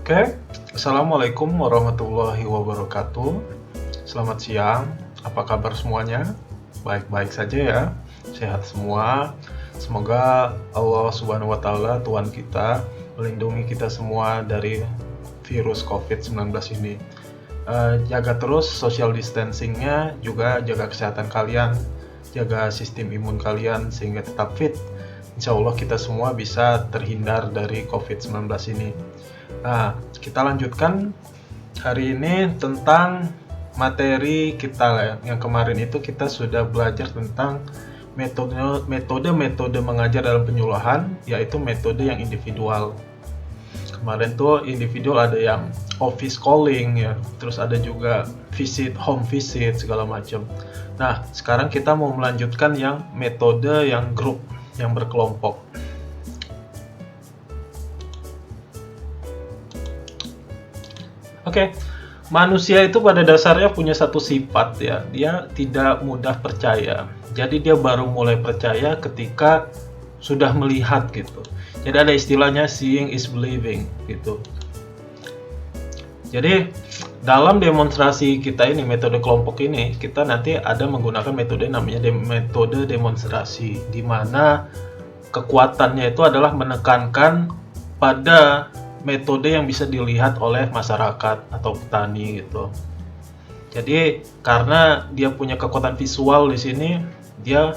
Oke, Assalamualaikum warahmatullahi wabarakatuh. Selamat siang, apa kabar semuanya? Baik-baik saja ya, sehat semua. Semoga Allah Subhanahu wa Ta'ala, Tuhan kita, melindungi kita semua dari virus COVID-19 ini. Jaga terus social distancingnya, juga jaga kesehatan kalian, jaga sistem imun kalian sehingga tetap fit. Insya Allah kita semua bisa terhindar dari COVID-19 ini. Nah, kita lanjutkan hari ini tentang materi kita yang kemarin itu kita sudah belajar tentang metode mengajar dalam penyuluhan, yaitu metode yang individual. Kemarin tuh individual ada yang office calling ya, terus ada juga home visit segala macam. Nah, sekarang kita mau melanjutkan yang metode yang grup, yang berkelompok. Oke, manusia itu pada dasarnya punya satu sifat ya, dia tidak mudah percaya. Jadi dia baru mulai percaya ketika sudah melihat gitu. Jadi ada istilahnya seeing is believing gitu. Jadi dalam demonstrasi kita ini, metode kelompok ini, kita nanti ada menggunakan metode namanya metode demonstrasi, di mana kekuatannya itu adalah menekankan pada metode yang bisa dilihat oleh masyarakat atau petani gitu. Jadi karena dia punya kekuatan visual di sini, dia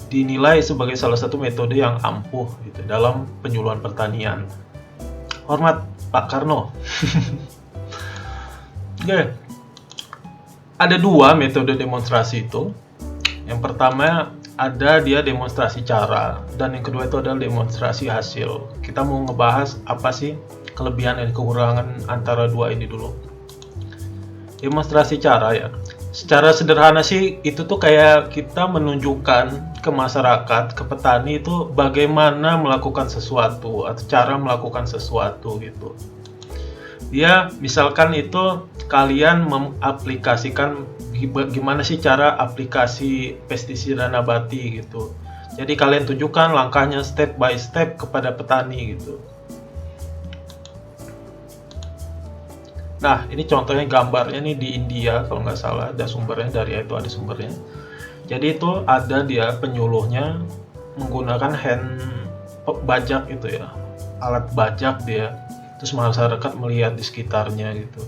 dinilai sebagai salah satu metode yang ampuh gitu dalam penyuluhan pertanian. Hormat Pak Karno. Oke. Ada dua metode demonstrasi itu. Yang pertama ada dia demonstrasi cara, dan yang kedua itu adalah demonstrasi hasil. Kita mau ngebahas apa sih kelebihan dan kekurangan antara dua ini dulu. Demonstrasi cara ya, secara sederhana sih itu tuh kayak kita menunjukkan ke masyarakat, ke petani itu bagaimana melakukan sesuatu atau cara melakukan sesuatu gitu. Dia misalkan itu kalian mengaplikasikan gimana sih cara aplikasi pestisida nabati gitu. Jadi kalian tunjukkan langkahnya step by step kepada petani gitu. Nah, ini contohnya gambarnya nih di India kalau nggak salah, ada sumbernya, dari itu ada sumbernya. Jadi itu ada dia penyuluhnya menggunakan hand bajak itu ya, alat bajak dia. Terus masyarakat melihat di sekitarnya gitu.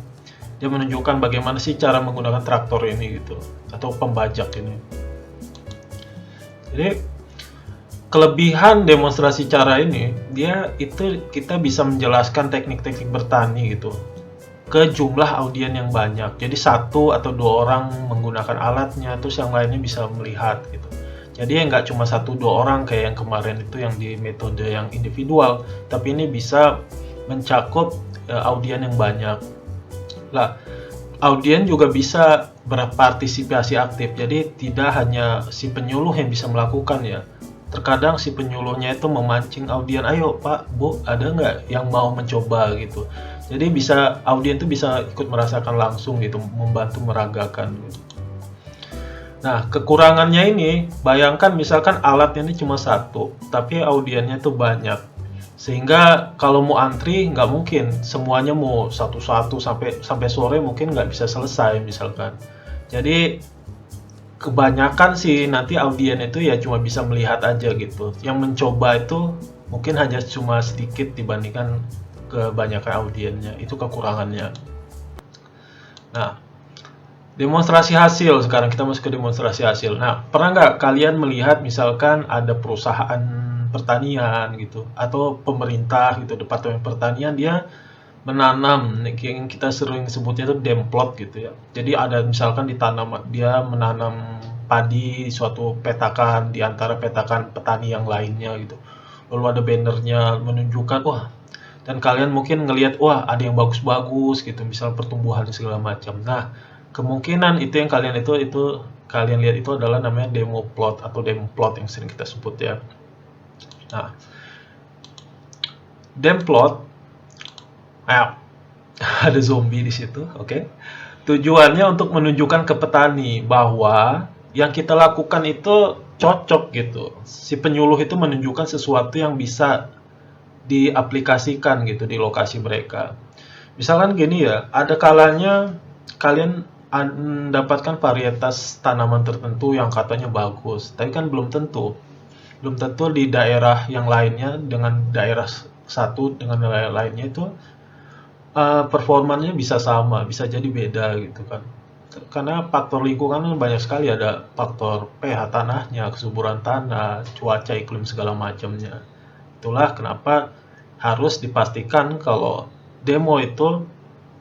Dia menunjukkan bagaimana sih cara menggunakan traktor ini gitu, atau pembajak ini. Jadi kelebihan demonstrasi cara ini, dia itu kita bisa menjelaskan teknik-teknik bertani gitu ke jumlah audien yang banyak. Jadi satu atau dua orang menggunakan alatnya, terus yang lainnya bisa melihat gitu. Jadi nggak cuma satu dua orang kayak yang kemarin itu yang di metode yang individual, tapi ini bisa mencakup audien yang banyak. Lah, audien juga bisa berpartisipasi aktif. Jadi tidak hanya si penyuluh yang bisa melakukan ya. Terkadang si penyuluhnya itu memancing audien, ayo Pak, Bu, ada nggak yang mau mencoba gitu. Jadi bisa audien itu bisa ikut merasakan langsung gitu, membantu meragakan. Nah, kekurangannya ini, bayangkan misalkan alatnya ini cuma satu, tapi audiennya itu banyak. Sehingga kalau mau antri nggak mungkin semuanya mau satu-satu sampai sore, mungkin nggak bisa selesai misalkan. Jadi kebanyakan sih nanti audien itu ya cuma bisa melihat aja gitu. Yang mencoba itu mungkin hanya cuma sedikit dibandingkan kebanyakan audiennya. Itu kekurangannya. Nah, demonstrasi hasil, sekarang kita masuk ke demonstrasi hasil. Nah, pernah nggak kalian melihat misalkan ada perusahaan pertanian gitu, atau pemerintah gitu, departemen pertanian, dia menanam yang kita sering sebutnya itu demplot gitu ya. Jadi ada misalkan dia menanam padi di suatu petakan di antara petakan petani yang lainnya gitu. Lalu ada bannernya menunjukkan, wah, dan kalian mungkin ngelihat, wah, ada yang bagus-bagus gitu, misal pertumbuhan segala macam. Nah, kemungkinan itu yang kalian kalian lihat itu adalah namanya demo plot atau demplot yang sering kita sebut ya. Nah, demplot, ada zombie di situ, oke. Tujuannya untuk menunjukkan ke petani bahwa yang kita lakukan itu cocok gitu. Si penyuluh itu menunjukkan sesuatu yang bisa diaplikasikan gitu di lokasi mereka. Misalkan gini ya, ada kalanya kalian mendapatkan varietas tanaman tertentu yang katanya bagus, tapi kan belum tentu di daerah yang lainnya dengan daerah satu dengan daerah lainnya itu performanya bisa sama, bisa jadi beda gitu kan. Karena faktor lingkungan kan banyak sekali, ada faktor pH tanahnya, kesuburan tanah, cuaca, iklim segala macamnya. Itulah kenapa harus dipastikan kalau demo itu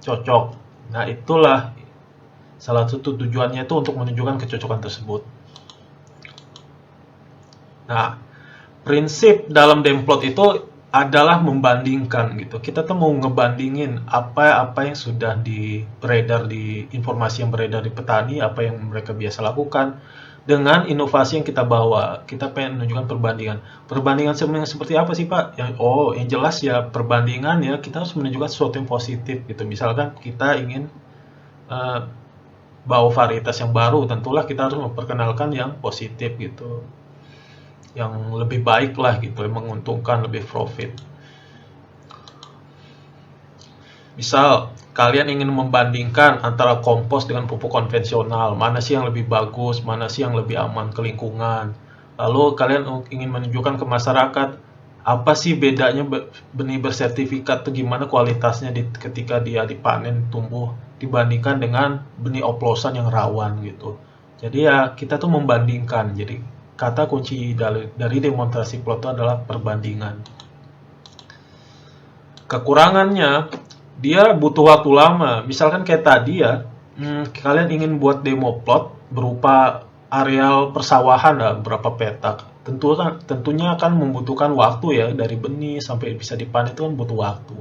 cocok. Nah, itulah salah satu tujuannya itu untuk menunjukkan kecocokan tersebut. Nah, prinsip dalam demplot itu adalah membandingkan gitu. Kita tuh mau ngebandingin apa yang sudah beredar di informasi yang beredar di petani, apa yang mereka biasa lakukan dengan inovasi yang kita bawa. Kita pengen menunjukkan perbandingan. Perbandingan seperti apa sih, Pak? Yang jelas ya perbandingan ya, kita harus menunjukkan sesuatu yang positif gitu. Misalkan kita ingin bawa varietas yang baru, tentulah kita harus memperkenalkan yang positif gitu, yang lebih baik lah gitu, yang menguntungkan, lebih profit. Misal kalian ingin membandingkan antara kompos dengan pupuk konvensional, mana sih yang lebih bagus, mana sih yang lebih aman ke lingkungan. Lalu kalian ingin menunjukkan ke masyarakat apa sih bedanya benih bersertifikat itu, gimana kualitasnya ketika dia dipanen tumbuh dibandingkan dengan benih oplosan yang rawan gitu. Jadi ya kita tuh membandingkan. Jadi kata kunci dari demonstrasi plot itu adalah perbandingan. Kekurangannya, dia butuh waktu lama. Misalkan kayak tadi ya, kalian ingin buat demo plot berupa areal persawahan berapa petak. Tentunya akan membutuhkan waktu ya, dari benih sampai bisa dipanen itu kan butuh waktu.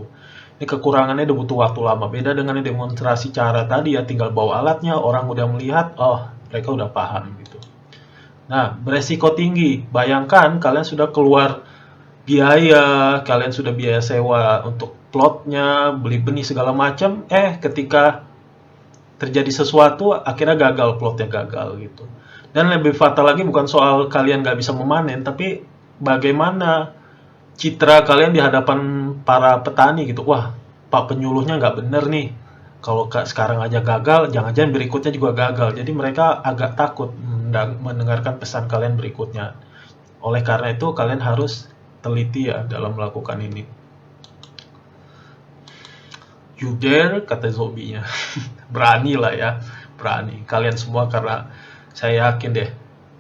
Ini kekurangannya udah butuh waktu lama. Beda dengan demonstrasi cara tadi ya, tinggal bawa alatnya, orang udah melihat, mereka udah paham gitu. Nah, beresiko tinggi. Bayangkan kalian sudah keluar biaya, kalian sudah biaya sewa untuk plotnya, beli benih segala macam, ketika terjadi sesuatu akhirnya gagal, plotnya gagal gitu. Dan lebih fatal lagi bukan soal kalian nggak bisa memanen, tapi bagaimana citra kalian di hadapan para petani gitu. Wah, Pak penyuluhnya nggak bener nih. Kalau sekarang aja gagal, jangan-jangan berikutnya juga gagal. Jadi mereka agak takut mendengarkan pesan kalian berikutnya. Oleh karena itu, kalian harus teliti ya dalam melakukan ini. You dare, kata zombie-nya. Berani lah ya, berani. Kalian semua, karena saya yakin deh,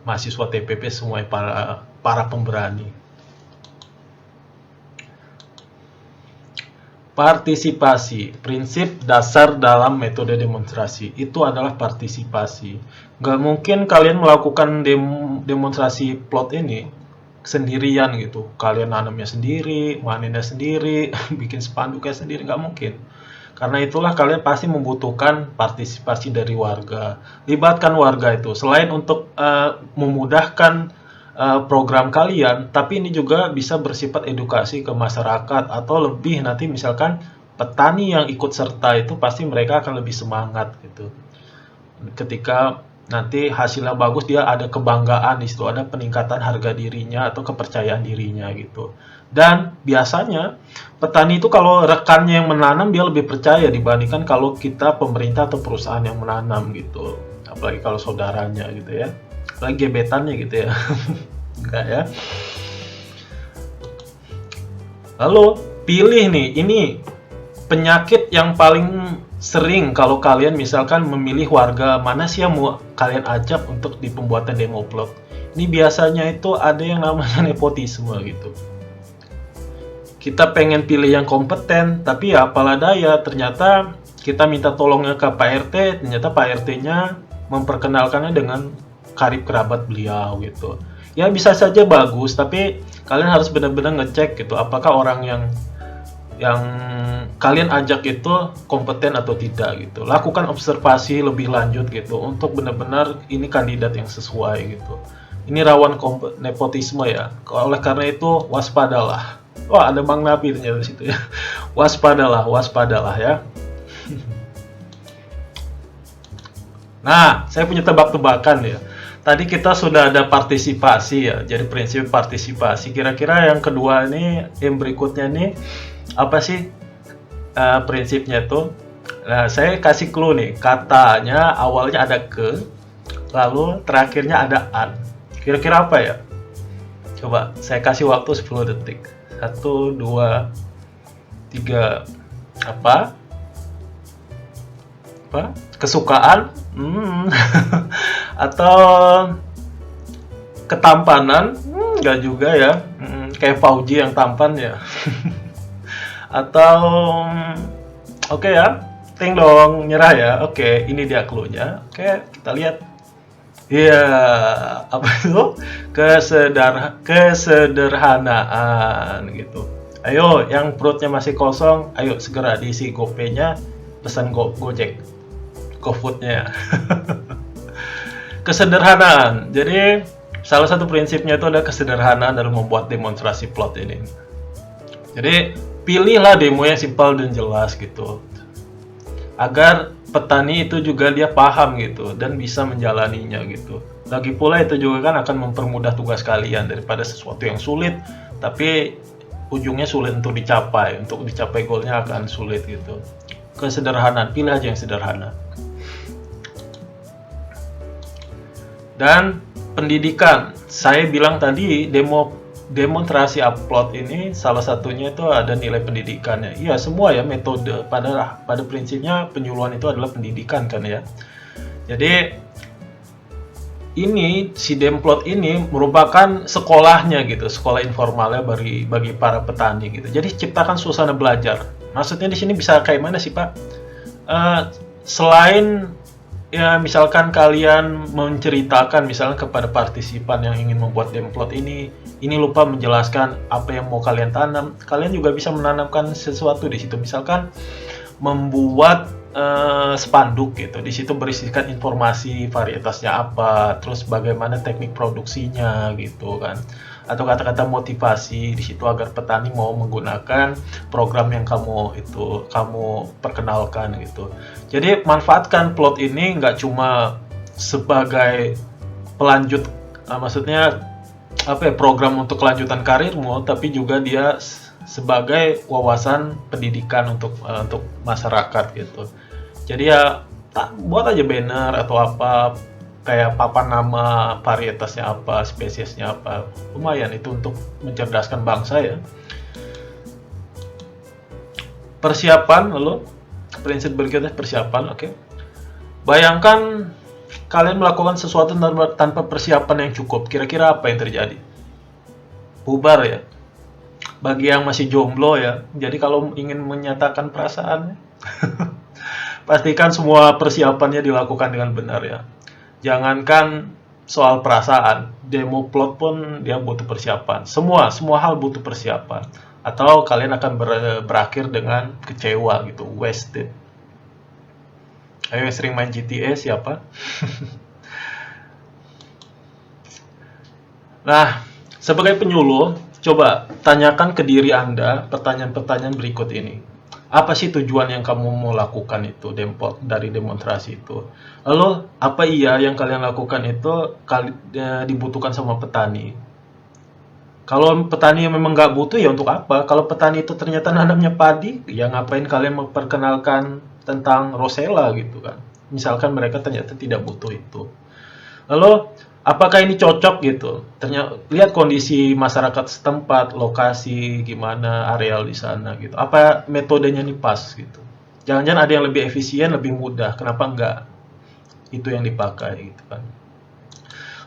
mahasiswa TPP semua para pemberani. Partisipasi, prinsip dasar dalam metode demonstrasi itu adalah partisipasi. Nggak mungkin kalian melakukan demonstrasi plot ini sendirian gitu. Kalian nanamnya sendiri, manennya sendiri, bikin spanduknya sendiri, nggak mungkin. Karena itulah kalian pasti membutuhkan partisipasi dari warga. Libatkan warga itu, selain untuk memudahkan program kalian, tapi ini juga bisa bersifat edukasi ke masyarakat, atau lebih nanti misalkan petani yang ikut serta itu pasti mereka akan lebih semangat gitu. Ketika nanti hasilnya bagus, dia ada kebanggaan di situ, ada peningkatan harga dirinya atau kepercayaan dirinya gitu. Dan biasanya petani itu kalau rekannya yang menanam dia lebih percaya dibandingkan kalau kita pemerintah atau perusahaan yang menanam gitu. Apalagi kalau saudaranya gitu ya. Apalagi gebetannya gitu ya. Enggak ya. Lalu pilih nih, ini penyakit yang paling sering kalau kalian misalkan memilih warga mana sih yang mau kalian ajak untuk di pembuatan demo plot. Ini biasanya itu ada yang namanya nepotisme gitu. Kita pengen pilih yang kompeten, tapi ya apalah daya, ternyata kita minta tolongnya ke Pak RT, ternyata Pak RT-nya memperkenalkannya dengan karib kerabat beliau gitu. Ya bisa saja bagus, tapi kalian harus benar-benar ngecek gitu, apakah orang yang kalian ajak itu kompeten atau tidak gitu. Lakukan observasi lebih lanjut gitu untuk benar-benar ini kandidat yang sesuai gitu. Ini rawan nepotisme ya. Oleh karena itu waspadalah. Wah, ada Bang Nabi ternyata di situ ya. Waspadalah ya. Nah, saya punya tebak-tebakan ya. Tadi kita sudah ada partisipasi ya, jadi prinsip partisipasi. Kira-kira yang kedua ini, yang berikutnya nih, apa sih prinsipnya tuh? Nah, saya kasih clue nih, katanya awalnya ada ke, lalu terakhirnya ada an. Kira-kira apa ya? Coba, saya kasih waktu 10 detik. 1, 2, 3. Apa? Apa? Kesukaan? Atau ketampanan? Nggak juga ya. Kayak Fauji yang tampan ya. Atau oke ya, ting dong, nyerah ya. Oke, ini dia clue-nya. Oke, kita lihat. Iya, apa itu? Kesederhanaan gitu. Ayo, yang perutnya masih kosong, ayo segera diisi GoPay-nya, pesan Gojek, GoFood-nya. Kesederhanaan. Jadi salah satu prinsipnya itu ada kesederhanaan dalam membuat demonstrasi plot ini. Jadi pilihlah demo yang simpel dan jelas gitu, agar petani itu juga dia paham gitu dan bisa menjalaninya gitu. Lagi pula itu juga kan akan mempermudah tugas kalian daripada sesuatu yang sulit tapi ujungnya sulit untuk dicapai goalnya akan sulit gitu. Kesederhanaan, pilih aja yang sederhana. Dan pendidikan, saya bilang tadi demonstrasi upload ini salah satunya itu ada nilai pendidikannya. Iya, semua ya metode pada prinsipnya penyuluhan itu adalah pendidikan kan ya. Jadi ini si Demplot ini merupakan sekolahnya gitu, sekolah informalnya bagi para petani gitu. Jadi ciptakan suasana belajar. Maksudnya di sini bisa kayak mana sih Pak? Selain ya misalkan kalian menceritakan misalnya kepada partisipan yang ingin membuat Demplot ini lupa menjelaskan apa yang mau kalian tanam, kalian juga bisa menanamkan sesuatu di situ. Misalkan membuat spanduk gitu, di situ berisikan informasi varietasnya apa, terus bagaimana teknik produksinya gitu kan, atau kata-kata motivasi di situ agar petani mau menggunakan program yang kamu perkenalkan gitu. Jadi manfaatkan plot ini nggak cuma sebagai pelanjut, maksudnya apa ya, program untuk kelanjutan karirmu, tapi juga dia sebagai wawasan pendidikan untuk masyarakat gitu. Jadi ya buat aja banner atau apa, kayak papan nama varietasnya apa, spesiesnya apa, lumayan itu untuk mencerdaskan bangsa ya. Persiapan, lalu prinsip berikutnya persiapan, oke. Bayangkan kalian melakukan sesuatu tanpa persiapan yang cukup, kira-kira apa yang terjadi? Bubar ya. Bagi yang masih jomblo ya, jadi kalau ingin menyatakan perasaannya pastikan semua persiapannya dilakukan dengan benar ya. Jangankan soal perasaan, demo plot pun dia butuh persiapan. Semua hal butuh persiapan. Atau kalian akan berakhir dengan kecewa gitu, wasted. Ayo sering main GTA siapa? Nah, sebagai penyuluh, coba tanyakan ke diri Anda pertanyaan-pertanyaan berikut ini. Apa sih tujuan yang kamu mau lakukan itu dari demonstrasi itu? Lalu apa iya yang kalian lakukan itu dibutuhkan sama petani? Kalau petani yang memang nggak butuh ya untuk apa? Kalau petani itu ternyata nanamnya padi, ya ngapain kalian memperkenalkan tentang Rosella gitu kan? Misalkan mereka ternyata tidak butuh itu. Lalu apakah ini cocok gitu? Ternyata lihat kondisi masyarakat setempat, lokasi gimana, areal di sana gitu. Apa metodenya nih pas gitu? Jangan-jangan ada yang lebih efisien, lebih mudah. Kenapa enggak itu yang dipakai gitu kan?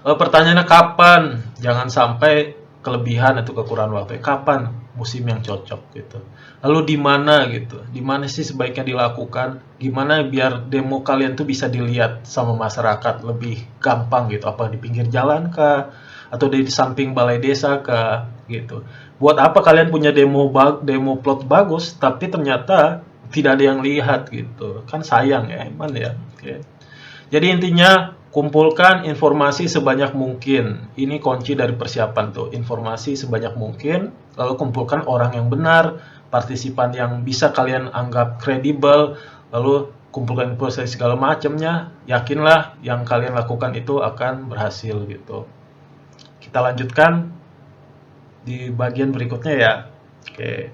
Pertanyaannya kapan? Jangan sampai kelebihan atau kekurangan waktu. Kapan musim yang cocok gitu? Lalu di mana gitu? Di mana sih sebaiknya dilakukan? Gimana biar demo kalian tuh bisa dilihat sama masyarakat lebih gampang gitu? Apa di pinggir jalan kah? Atau di samping balai desa kah? Gitu. Buat apa kalian punya demo plot bagus tapi ternyata tidak ada yang lihat gitu? Kan sayang ya, emang ya. Oke. Jadi intinya kumpulkan informasi sebanyak mungkin. Ini kunci dari persiapan tuh, informasi sebanyak mungkin. Lalu kumpulkan orang yang benar, partisipan yang bisa kalian anggap kredibel, lalu kumpulkan info segala macamnya, yakinlah yang kalian lakukan itu akan berhasil gitu. Kita lanjutkan di bagian berikutnya ya. Oke.